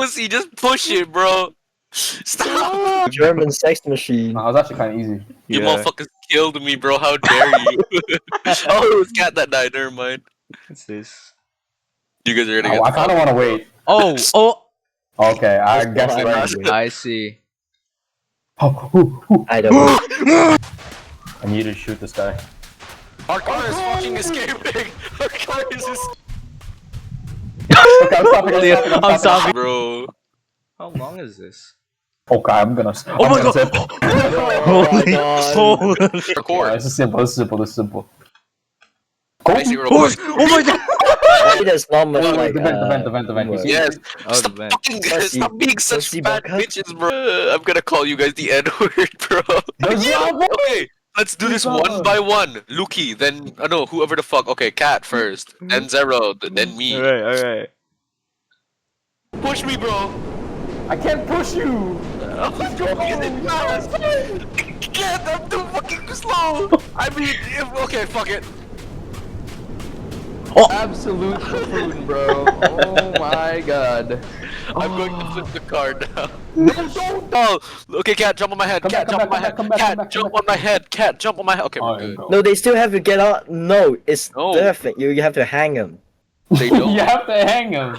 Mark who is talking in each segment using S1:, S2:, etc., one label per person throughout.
S1: pussy. Just push it, bro. Stop.
S2: German sex machine.
S3: That was actually kind of easy.
S1: You motherfuckers killed me, bro. How dare you? Oh, it was cat that died. Never mind.
S4: What's this?
S1: You guys are gonna get.
S3: I kind of want to wait.
S4: Oh, oh!
S3: Okay, I guess
S2: fine.
S3: right.
S4: I see.
S2: I don't know.
S3: I need to shoot this guy.
S1: Our car is fucking escaping. Our car is
S3: Okay, I'm stopping.
S4: I'm stopping.
S1: Bro.
S4: How long is this?
S3: Okay, I'm gonna.
S4: Oh my god!
S3: Sip.
S4: Holy, holy!
S1: Record.
S3: This is simple. This is simple.
S1: Basically, real
S4: Oh,
S1: quick.
S4: oh my god!
S2: There's not much
S3: Wait,
S2: like
S3: the vent. You see?
S1: Yes.
S4: Oh,
S1: Stop
S4: the vent.
S1: fucking stop being such
S2: Pussy
S1: bad
S2: baka.
S1: bitches, bro. I'm gonna call you guys the N-word, bro. Okay, let's do this one by one. Lukee, then no, whoever the fuck. Okay, Cat first, then Czerald, then me.
S4: Alright.
S1: Push me, bro.
S3: I can't push you.
S1: I'm going fast. Can't. I'm too fucking slow. I mean, okay, fuck it.
S3: Absolute buffoon, bro. Oh my god.
S1: I'm going to flip the car now. No, don't. Oh, okay, Cat, jump on my head. Cat, jump on my head. Cat, jump on my head. Cat, jump on my head. Okay, we're good.
S2: No, they still have to get out. No, it's
S1: No.
S2: different. You have to hang them.
S1: They don't.
S3: You have to hang him.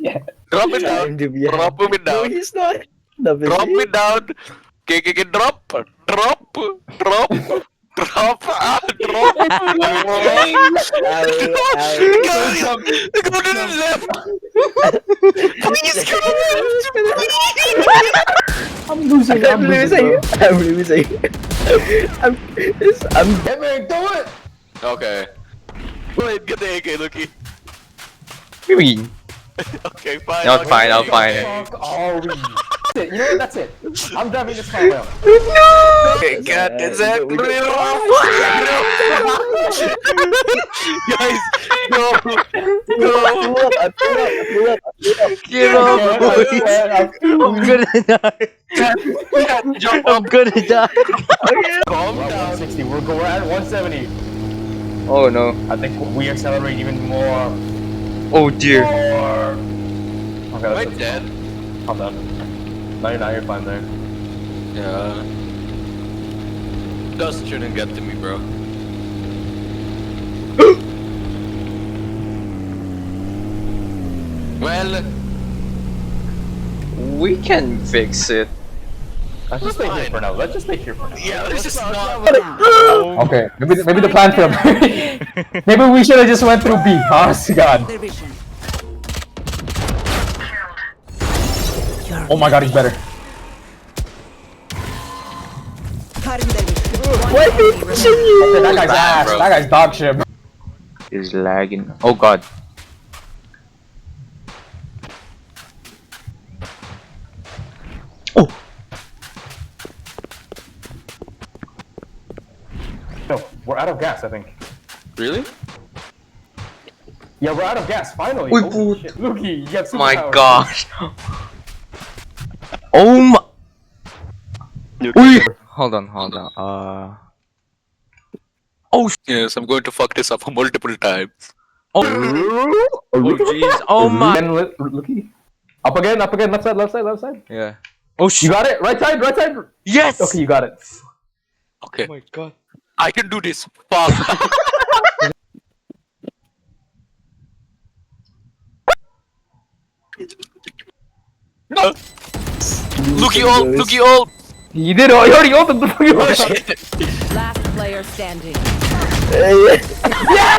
S3: Yeah.
S1: Drop it down.
S2: Time to be
S1: Drop
S2: hanged.
S1: it
S2: No,
S1: down.
S2: he's not. No, but
S1: Drop
S2: he-
S1: it down. Okay, drop. Drop. Ah, drop.
S2: Ow, ow.
S1: Go to the left. Please go to the left.
S3: I'm losing.
S2: I'm losing. I'm losing. I'm.
S3: Hey man, do it.
S1: Okay. Wait, get the AK, Lukee.
S4: Maybe.
S1: Okay, fine.
S4: I'll find, I'll find.
S3: Fuck are we? That's it. You know what? That's it. I'm driving this car around.
S1: Okay, Cat, is that
S2: We
S1: real?
S2: go-
S1: Guys, no.
S2: I blew up.
S4: Give up, boys! I'm gonna die!
S1: Cat, jump
S4: I'm
S1: up.
S4: gonna die!
S1: Calm
S3: We're at
S1: down.
S3: 160. We're at 170.
S4: Oh no.
S3: I think we accelerate even more.
S4: Oh dear.
S3: Okay,
S1: Am I
S3: that's
S1: dead?
S3: calm down. No, you're fine there.
S1: Yeah. Dust shouldn't get to me, bro. Well,
S4: We can fix it.
S3: Let's just stay here for now. Let's just stay here for now.
S1: yeah, let's just not.
S3: Okay, maybe the plan failed. Maybe we should have just went through B. Honest to God. Oh my God, he's better.
S2: Why are you pushing you?
S3: Okay, that guy's
S1: bad,
S3: ass.
S1: bro.
S3: That guy's dog shit. Bro.
S4: Is lagging. Oh god. Oh!
S3: No, we're out of gas, I think.
S1: Really?
S3: Yeah, we're out of gas, finally.
S4: Wait,
S3: Holy shit. Lukee, you have superpowers.
S4: My gosh. Oh my. Wait. Hold on. Oh
S1: Yes, I'm going to fuck this up multiple times.
S4: Oh jeez. Oh my.
S3: Again, Lukee. Up again, left side.
S4: Yeah. Oh
S3: You
S4: shit.
S3: got it, right side.
S4: Yes.
S3: Okay, you got it.
S1: Okay,
S4: Oh my god.
S1: I can do this. Fuck. No. Lukee ult.
S3: You did it. You already opened the fucking.
S1: Oh shit.
S5: Last player standing.
S2: Yeah.